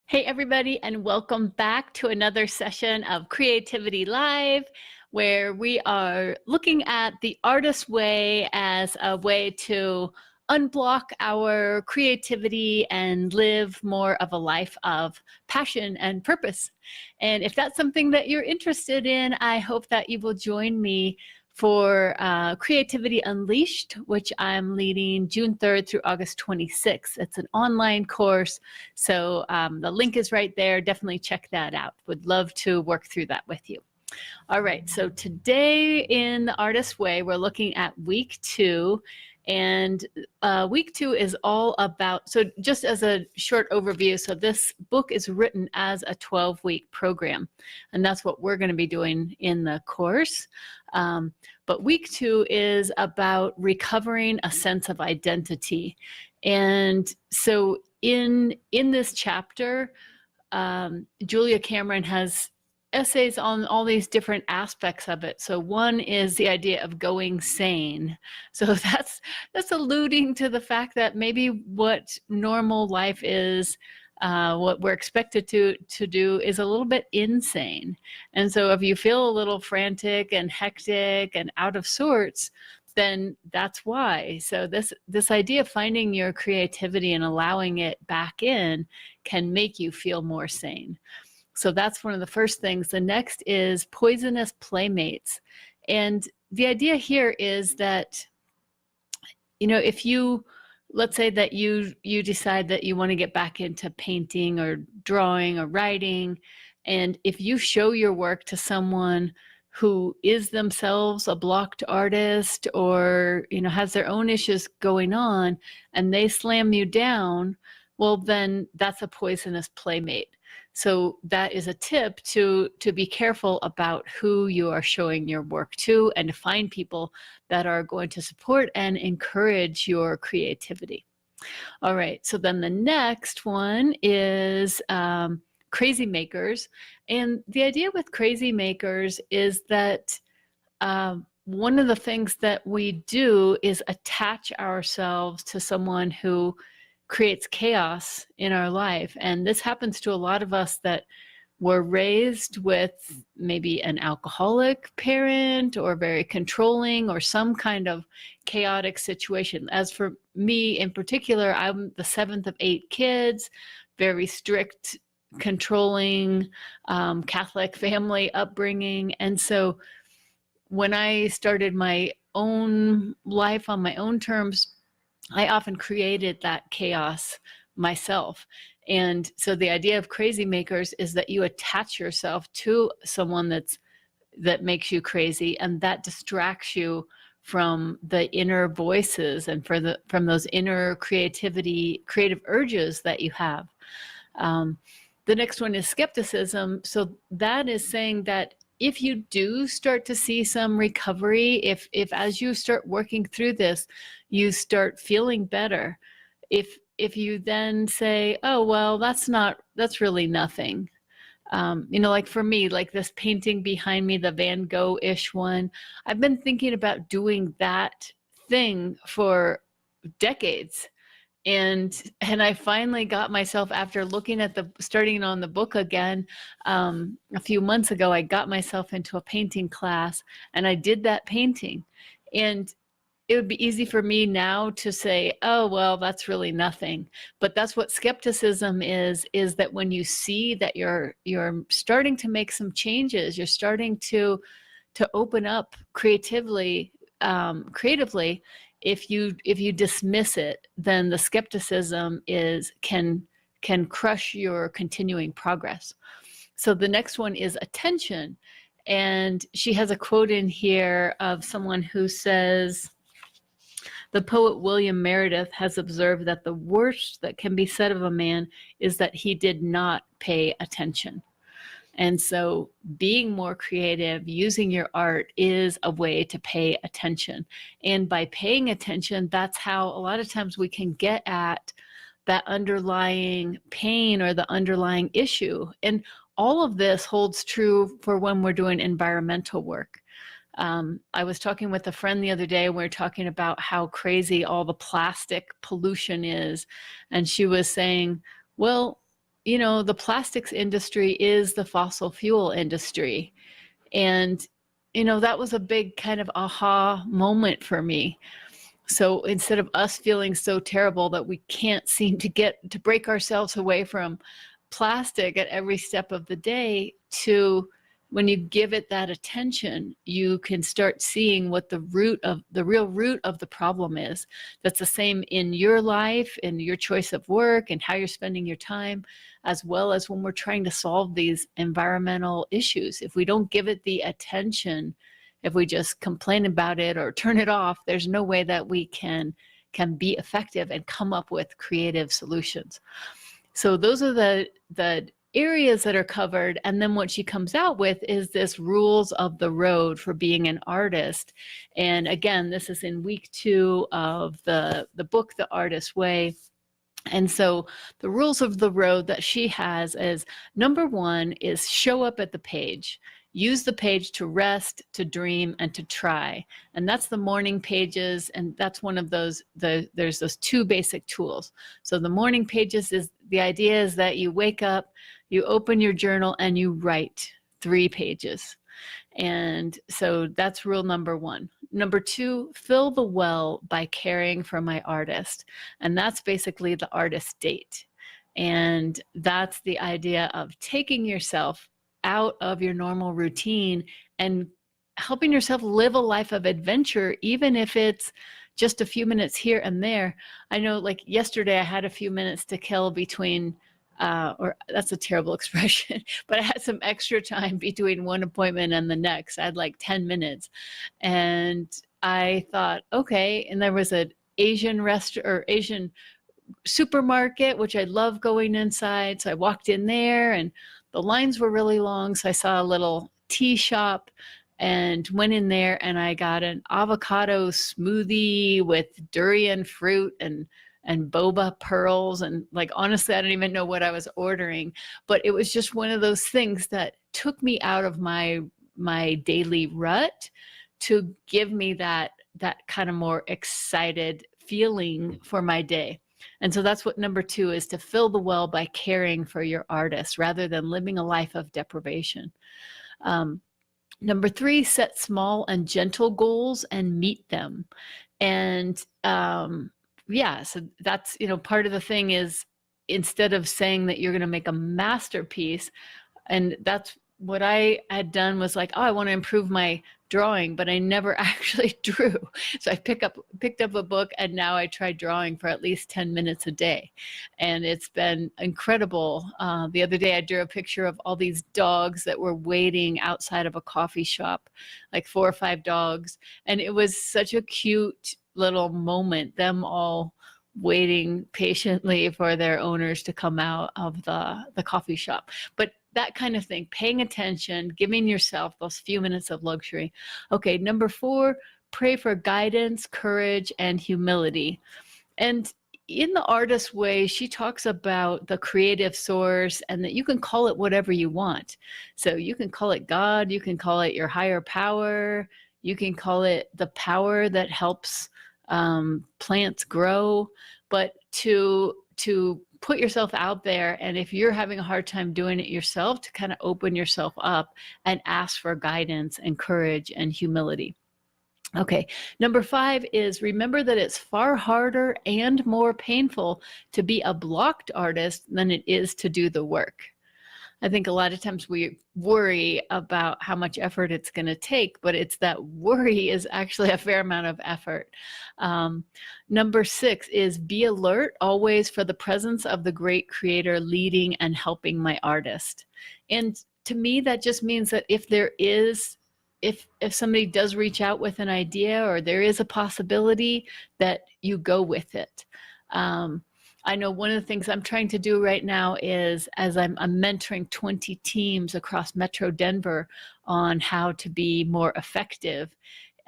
Hey, everybody, and welcome back to another session of Creativity Live, where we are looking at the artist way as a way to unblock our creativity and live more of a life of passion and purpose. And if that's something that you're interested in, I hope that you will join me for Creativity Unleashed, which I'm leading June 3rd through August 26th. It's an online course, so the link is right there. Definitely check that out. Would love to work through that with you. All right, so today in the Artist Way, we're looking at week 2. And week 2 is all about, so just as a short overview, so this book is written as a 12-week program, and that's what we're going to be doing in the course. But week 2 is about recovering a sense of identity. And so in this chapter, Julia Cameron has essays on all these different aspects of it. So one is the idea of going sane. So that's alluding to the fact that maybe what normal life is, what we're expected to do is a little bit insane. And so if you feel a little frantic and hectic and out of sorts, then that's why. So this idea of finding your creativity and allowing it back in can make you feel more sane. So that's one of the first things. The next is poisonous playmates. And the idea here is that, if let's say that you decide that you want to get back into painting or drawing or writing, and if you show your work to someone who is themselves a blocked artist or, has their own issues going on, and they slam you down, well, then that's a poisonous playmate. So that is a tip to be careful about who you are showing your work to, and to find people that are going to support and encourage your creativity. All right, so then the next one is Crazymakers. And the idea with Crazymakers is that one of the things that we do is attach ourselves to someone who creates chaos in our life. And this happens to a lot of us that were raised with maybe an alcoholic parent or very controlling or some kind of chaotic situation. As for me in particular, I'm the 7th of 8 kids, very strict, controlling, Catholic family upbringing. And so when I started my own life on my own terms, I often created that chaos myself. And so the idea of Crazymakers is that you attach yourself to someone that makes you crazy, and that distracts you from the inner voices and from those inner creative urges that you have. The next one is skepticism. So that is saying that if you do start to see some recovery, if as you start working through this, you start feeling better, if you then say, oh, well, that's really nothing. Like for me, like this painting behind me, the Van Gogh-ish one, I've been thinking about doing that thing for decades. And I finally got myself, after looking at starting on the book again, a few months ago, I got myself into a painting class and I did that painting. And it would be easy for me now to say, oh, well, that's really nothing. But that's what skepticism is that when you see that you're starting to make some changes, you're starting to open up creatively, if you dismiss it, then the skepticism can crush your continuing progress. So the next one is attention. And she has a quote in here of someone who says, the poet William Meredith has observed that the worst that can be said of a man is that he did not pay attention. And so being more creative, using your art is a way to pay attention. And by paying attention, that's how a lot of times we can get at that underlying pain or the underlying issue. And all of this holds true for when we're doing environmental work. I was talking with a friend the other day, and we were talking about how crazy all the plastic pollution is. And she was saying, well, the plastics industry is the fossil fuel industry. And, that was a big kind of aha moment for me. So instead of us feeling so terrible that we can't seem to break ourselves away from plastic at every step of the day, to when you give it that attention, you can start seeing what the real root of the problem is. That's the same in your life, in your choice of work and how you're spending your time, as well as when we're trying to solve these environmental issues. If we don't give it the attention, if we just complain about it or turn it off, there's no way that we can be effective and come up with creative solutions. So those are the areas that are covered. And then what she comes out with is this rules of the road for being an artist. And again, this is in week 2 of the book, The Artist's Way. And so the rules of the road that she has is, number 1 is show up at the page. Use the page to rest, to dream, and to try. And that's the morning pages. And that's one of those, there's those 2 basic tools. So the morning pages is, the idea is that you wake up, you open your journal, and you write 3 pages. And so that's rule number 1. Number 2, fill the well by caring for my artist. And that's basically the artist date. And that's the idea of taking yourself out of your normal routine and helping yourself live a life of adventure, even if it's just a few minutes here and there. I know, like yesterday, I had a few minutes to kill between, or that's a terrible expression, but I had some extra time between one appointment and the next. I had like 10 minutes. And I thought, okay, and there was an Asian supermarket, which I love going inside. So I walked in there and the lines were really long. So I saw a little tea shop and went in there, and I got an avocado smoothie with durian fruit and boba pearls. And like, honestly, I don't even know what I was ordering, but it was just one of those things that took me out of my daily rut to give me that kind of more excited feeling for my day. And so that's what number 2 is, to fill the well by caring for your artist rather than living a life of deprivation. Number 3, set small and gentle goals and meet them. And so that's, part of the thing is, instead of saying that you're going to make a masterpiece, and that's what I had done, was like, oh, I want to improve my drawing, but I never actually drew. So I picked up a book, and now I try drawing for at least 10 minutes a day. And it's been incredible. The other day I drew a picture of all these dogs that were waiting outside of a coffee shop, like 4 or 5 dogs. And it was such a cute little moment, them all waiting patiently for their owners to come out of the coffee shop. But that kind of thing, paying attention, giving yourself those few minutes of luxury. Okay, number 4, pray for guidance, courage, and humility. And in The Artist's Way, she talks about the creative source, and that you can call it whatever you want. So you can call it God, you can call it your higher power, you can call it the power that helps plants grow, but to put yourself out there. And if you're having a hard time doing it yourself, to kind of open yourself up and ask for guidance and courage and humility. Okay, number 5 is, remember that it's far harder and more painful to be a blocked artist than it is to do the work. I think a lot of times we worry about how much effort it's going to take, but it's that worry is actually a fair amount of effort. Number 6 is, be alert always for the presence of the great creator leading and helping my artist. And to me, that just means that if somebody does reach out with an idea, or there is a possibility, that you go with it. I know one of the things I'm trying to do right now is, as I'm mentoring 20 teams across Metro Denver on how to be more effective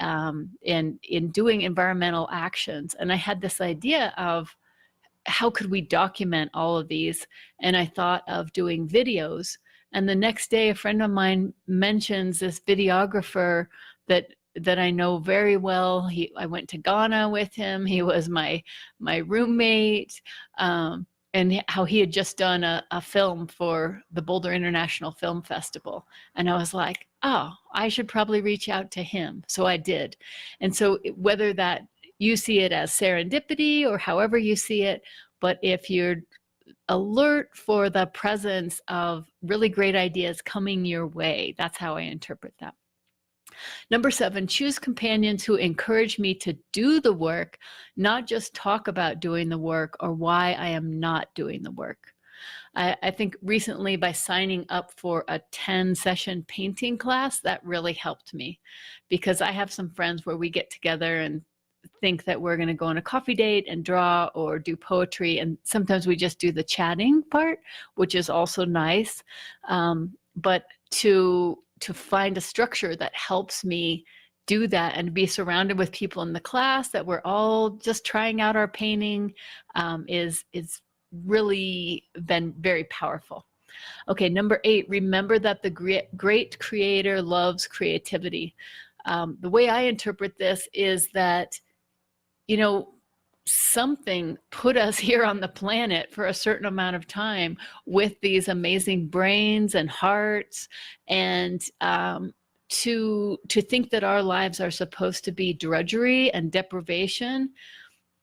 in doing environmental actions. And I had this idea of, how could we document all of these? And I thought of doing videos. And the next day, a friend of mine mentions this videographer that I know very well. I went to Ghana with him. He was my roommate. and how he had just done a film for the Boulder International Film Festival. And I was like, oh, I should probably reach out to him. So I did. And so whether that you see it as serendipity or however you see it, but if you're alert for the presence of really great ideas coming your way, that's how I interpret that. Number 7, choose companions who encourage me to do the work, not just talk about doing the work or why I am not doing the work. I think recently by signing up for a 10-session painting class, that really helped me, because I have some friends where we get together and think that we're going to go on a coffee date and draw or do poetry, and sometimes we just do the chatting part, which is also nice. But to find a structure that helps me do that and be surrounded with people in the class that we're all just trying out our painting is really been very powerful. Okay, number 8, remember that the great creator loves creativity. The way I interpret this is that, you know, something put us here on the planet for a certain amount of time with these amazing brains and hearts, and to think that our lives are supposed to be drudgery and deprivation.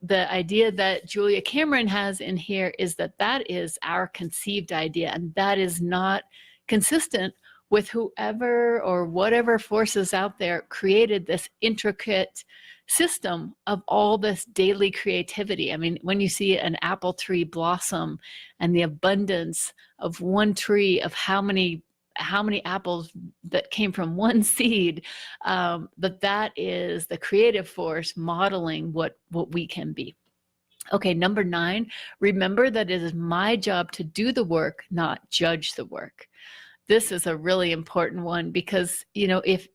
The idea that Julia Cameron has in here is that that is our conceived idea, and that is not consistent with whoever or whatever forces out there created this intricate system of all this daily creativity. I mean, when you see an apple tree blossom and the abundance of one tree, of how many apples that came from one seed, that is the creative force modeling what we can be. Okay, number 9, remember that it is my job to do the work, not judge the work. This is a really important one, because, you know, if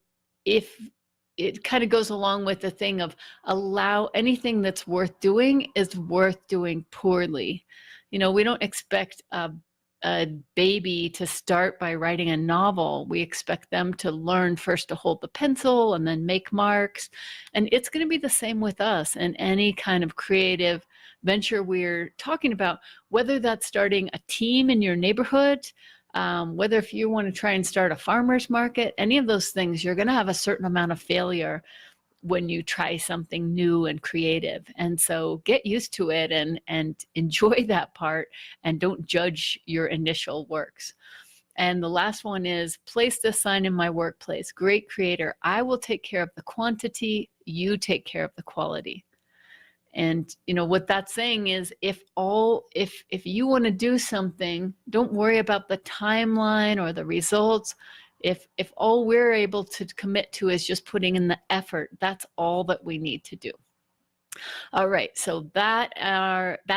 it kind of goes along with the thing of allow anything that's worth doing is worth doing poorly. You know, we don't expect a baby to start by writing a novel. We expect them to learn first to hold the pencil and then make marks. And it's going to be the same with us and any kind of creative venture we're talking about, whether that's starting a team in your neighborhood, whether if you want to try and start a farmer's market, any of those things, you're going to have a certain amount of failure when you try something new and creative. And so get used to it and enjoy that part, and don't judge your initial works. And the last one is, place this sign in my workplace: great creator, I will take care of the quantity, you take care of the quality. And you know what that's saying is, if you want to do something, don't worry about the timeline or the results. If all we're able to commit to is just putting in the effort, that's all that we need to do. All right, so that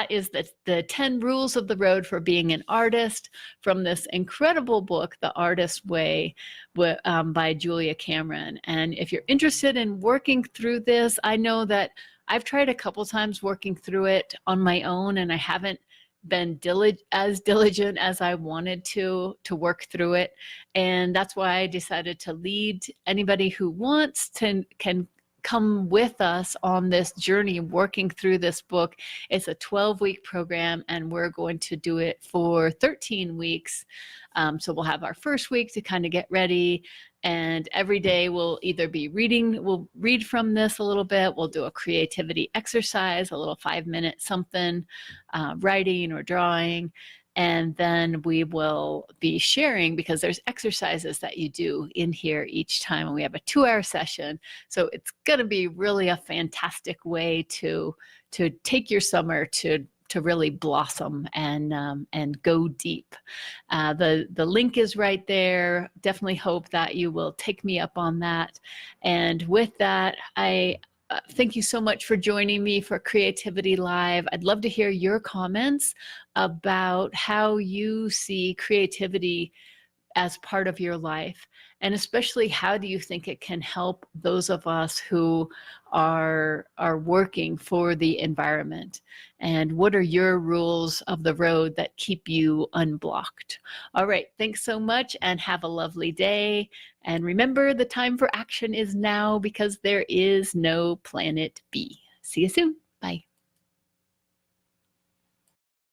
is the 10 rules of the road for being an artist, from this incredible book, The Artist's Way, by Julia Cameron. And if you're interested in working through this, I know that I've tried a couple times working through it on my own, and I haven't been as diligent as I wanted to work through it. And that's why I decided to lead anybody who wants to can come with us on this journey working through this book. It's a 12-week program, and we're going to do it for 13 weeks. So we'll have our first week to kind of get ready, and every day we'll either be we'll read from this a little bit, we'll do a creativity exercise, a little 5-minute something, writing or drawing, and then we will be sharing, because there's exercises that you do in here each time, and we have a 2-hour session. So it's going to be really a fantastic way to take your summer to really blossom and go deep. The link is right there. Definitely hope that you will take me up on that. And with that, I thank you so much for joining me for Creativity Live. I'd love to hear your comments about how you see creativity as part of your life, and especially how do you think it can help those of us who are working for the environment, and what are your rules of the road that keep you unblocked? All right, thanks so much, and have a lovely day. And remember, the time for action is now, because there is no planet B. See you soon. Bye.